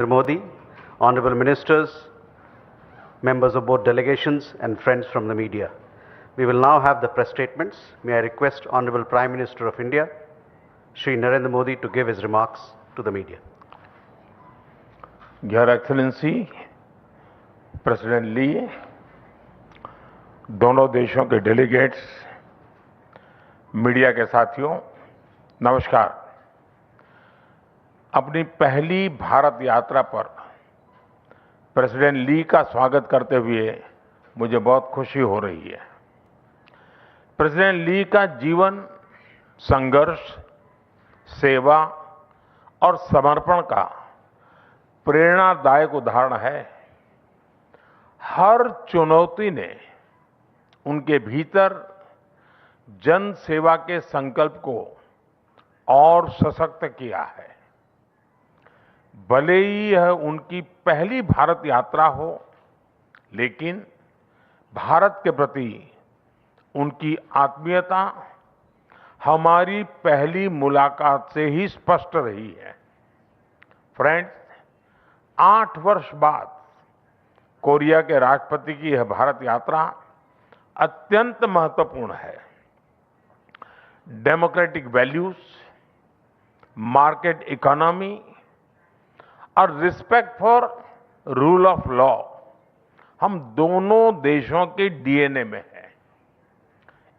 Modi, honorable ministers, members of both delegations and friends from the media. We will now have the press statements. May I request Honorable Prime Minister of India, Shri Narendra Modi, to give his remarks to the media. Your Excellency, president Lee, दोनों देशों के delegates, media के साथियों, नमस्कार। अपनी पहली भारत यात्रा पर प्रेसिडेंट ली का स्वागत करते हुए मुझे बहुत खुशी हो रही है। प्रेसिडेंट ली का जीवन संघर्ष, सेवा और समर्पण का प्रेरणादायक उदाहरण है। हर चुनौती ने उनके भीतर जन सेवा के संकल्प को और सशक्त किया है। भले ही यह उनकी पहली भारत यात्रा हो, लेकिन भारत के प्रति उनकी आत्मीयता हमारी पहली मुलाकात से ही स्पष्ट रही है। फ्रेंड्स, 8 वर्ष बाद कोरिया के राष्ट्रपति की यह भारत यात्रा अत्यंत महत्वपूर्ण है। डेमोक्रेटिक वैल्यूज, मार्केट इकोनॉमी और respect for rule of law हम दोनों देशों के डीएनए में है।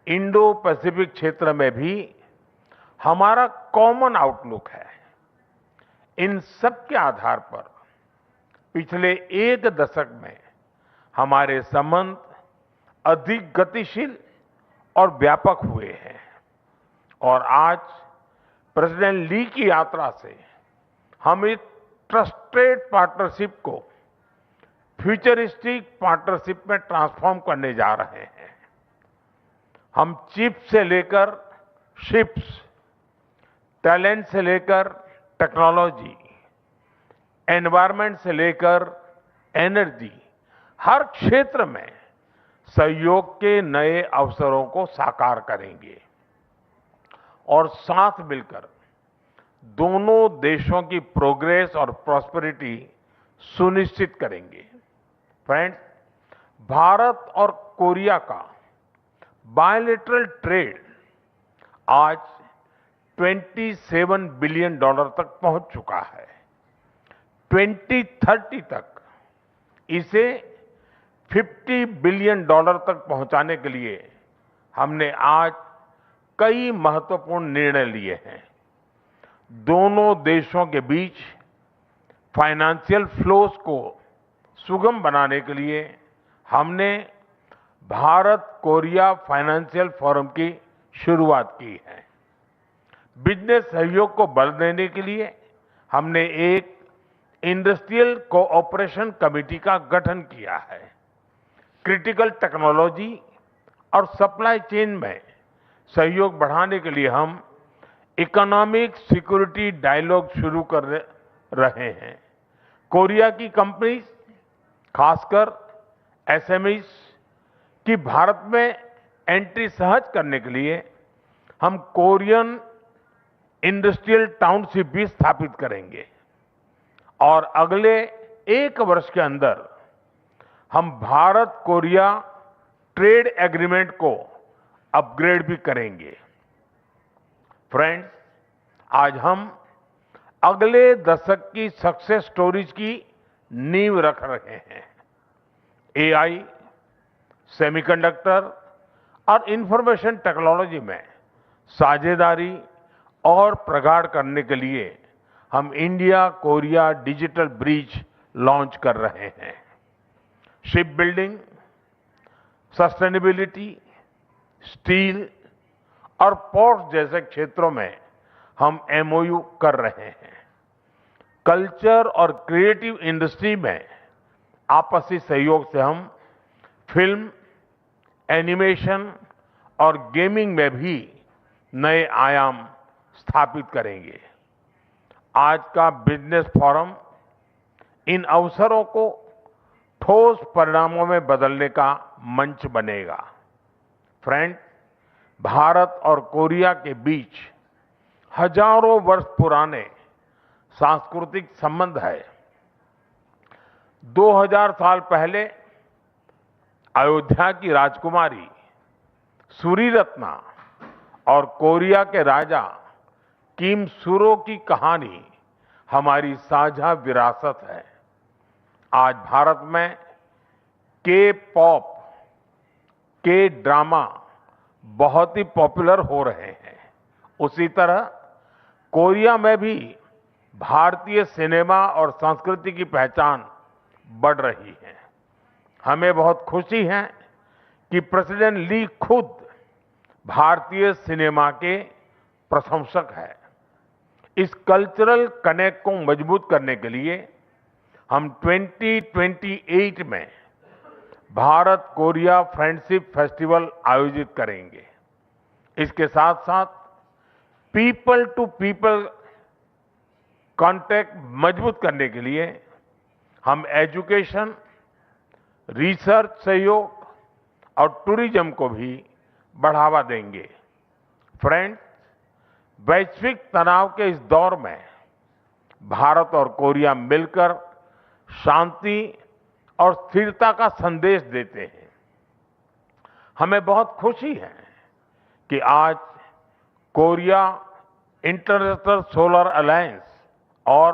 इंडो पैसिफिक क्षेत्र में भी हमारा कॉमन आउटलुक है। इन सब के आधार पर पिछले 1 दशक में हमारे संबंध अधिक गतिशील और व्यापक हुए हैं और आज प्रेसिडेंट ली की यात्रा से हम इस ट्रस्टेड पार्टनरशिप को फ्यूचरिस्टिक पार्टनरशिप में ट्रांसफॉर्म करने जा रहे हैं। हम चिप्स से लेकर शिप्स, टैलेंट से लेकर टेक्नोलॉजी, एनवायरमेंट से लेकर एनर्जी, हर क्षेत्र में सहयोग के नए अवसरों को साकार करेंगे और साथ मिलकर दोनों देशों की प्रोग्रेस और प्रॉस्पेरिटी सुनिश्चित करेंगे। फ्रेंड्स, भारत और कोरिया का बायलैटरल ट्रेड आज $27 बिलियन तक पहुंच चुका है। 2030 तक इसे $50 बिलियन तक पहुंचाने के लिए हमने आज कई महत्वपूर्ण निर्णय लिए हैं। दोनों देशों के बीच फाइनेंशियल फ्लोज को सुगम बनाने के लिए हमने भारत कोरिया फाइनेंशियल फोरम की शुरुआत की है। बिजनेस सहयोग को बल देने के लिए हमने एक इंडस्ट्रियल कोऑपरेशन कमेटी का गठन किया है। क्रिटिकल टेक्नोलॉजी और सप्लाई चेन में सहयोग बढ़ाने के लिए हम इकोनॉमिक सिक्योरिटी डायलॉग शुरू कर रहे हैं। कोरिया की कंपनीज, खासकर एसएमईज की भारत में एंट्री सहज करने के लिए हम कोरियन इंडस्ट्रियल टाउनशिप भी स्थापित करेंगे और अगले 1 वर्ष के अंदर हम भारत कोरिया ट्रेड एग्रीमेंट को अपग्रेड भी करेंगे। फ्रेंड्स, आज हम अगले दशक की सक्सेस स्टोरीज की नींव रख रहे हैं। एआई, सेमीकंडक्टर और इंफॉर्मेशन टेक्नोलॉजी में साझेदारी और प्रगाढ़ करने के लिए हम India Korea digital bridge launch कर रहे हैं। शिप बिल्डिंग, सस्टेनेबिलिटी, स्टील और पोर्ट जैसे क्षेत्रों में हम एमओयू कर रहे हैं। कल्चर और क्रिएटिव इंडस्ट्री में आपसी सहयोग से हम फिल्म, एनिमेशन और गेमिंग में भी नए आयाम स्थापित करेंगे। आज का बिजनेस फोरम इन अवसरों को ठोस परिणामों में बदलने का मंच बनेगा। फ्रेंड, भारत और कोरिया के बीच हजारों वर्ष पुराने सांस्कृतिक संबंध है। 2000 साल पहले अयोध्या की राजकुमारी सूरीरत्ना और कोरिया के राजा किम सुरो की कहानी हमारी साझा विरासत है। आज भारत में के पॉप, के ड्रामा बहुत ही पॉपुलर हो रहे हैं। उसी तरह कोरिया में भी भारतीय सिनेमा और संस्कृति की पहचान बढ़ रही है। हमें बहुत खुशी है कि प्रेसिडेंट ली खुद भारतीय सिनेमा के प्रशंसक हैं। इस कल्चरल कनेक्ट को मजबूत करने के लिए हम 2028 में भारत कोरिया फ्रेंडशिप फेस्टिवल आयोजित करेंगे। इसके साथ साथ पीपल टू पीपल कांटेक्ट मजबूत करने के लिए हम एजुकेशन, रिसर्च सहयोग और टूरिज्म को भी बढ़ावा देंगे। फ्रेंड्स, वैश्विक तनाव के इस दौर में भारत और कोरिया मिलकर शांति और स्थिरता का संदेश देते हैं। हमें बहुत खुशी है कि आज कोरिया इंटरनेशनल सोलर अलायंस और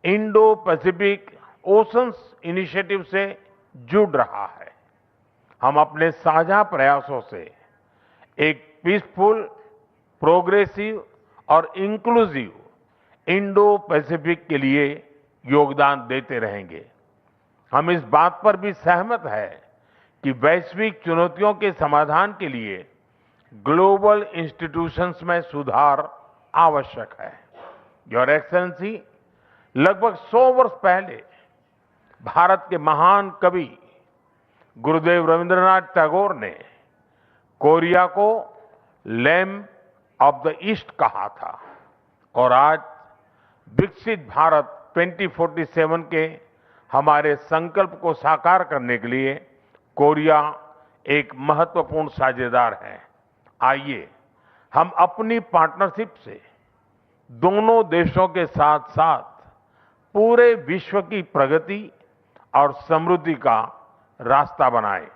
इंडो पैसिफिक ओशंस इनिशिएटिव से जुड़ रहा है। हम अपने साझा प्रयासों से एक पीसफुल, प्रोग्रेसिव और इंक्लूसिव इंडो पैसिफिक के लिए योगदान देते रहेंगे। हम इस बात पर भी सहमत है कि वैश्विक चुनौतियों के समाधान के लिए ग्लोबल इंस्टीट्यूशंस में सुधार आवश्यक है। योर एक्सेलेंसी, लगभग 100 वर्ष पहले भारत के महान कवि गुरुदेव रविंद्रनाथ टैगोर ने कोरिया को लैम्प ऑफ द ईस्ट कहा था और आज विकसित भारत 2047 के हमारे संकल्प को साकार करने के लिए कोरिया एक महत्वपूर्ण साझेदार है। आइए हम अपनी पार्टनरशिप से दोनों देशों के साथ साथ पूरे विश्व की प्रगति और समृद्धि का रास्ता बनाएं।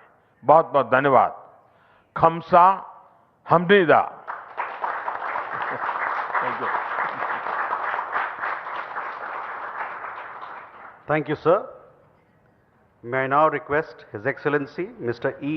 बहुत बहुत धन्यवाद। खमसा हमनिदा। Thank you, sir. May I now request His Excellency Mr. E.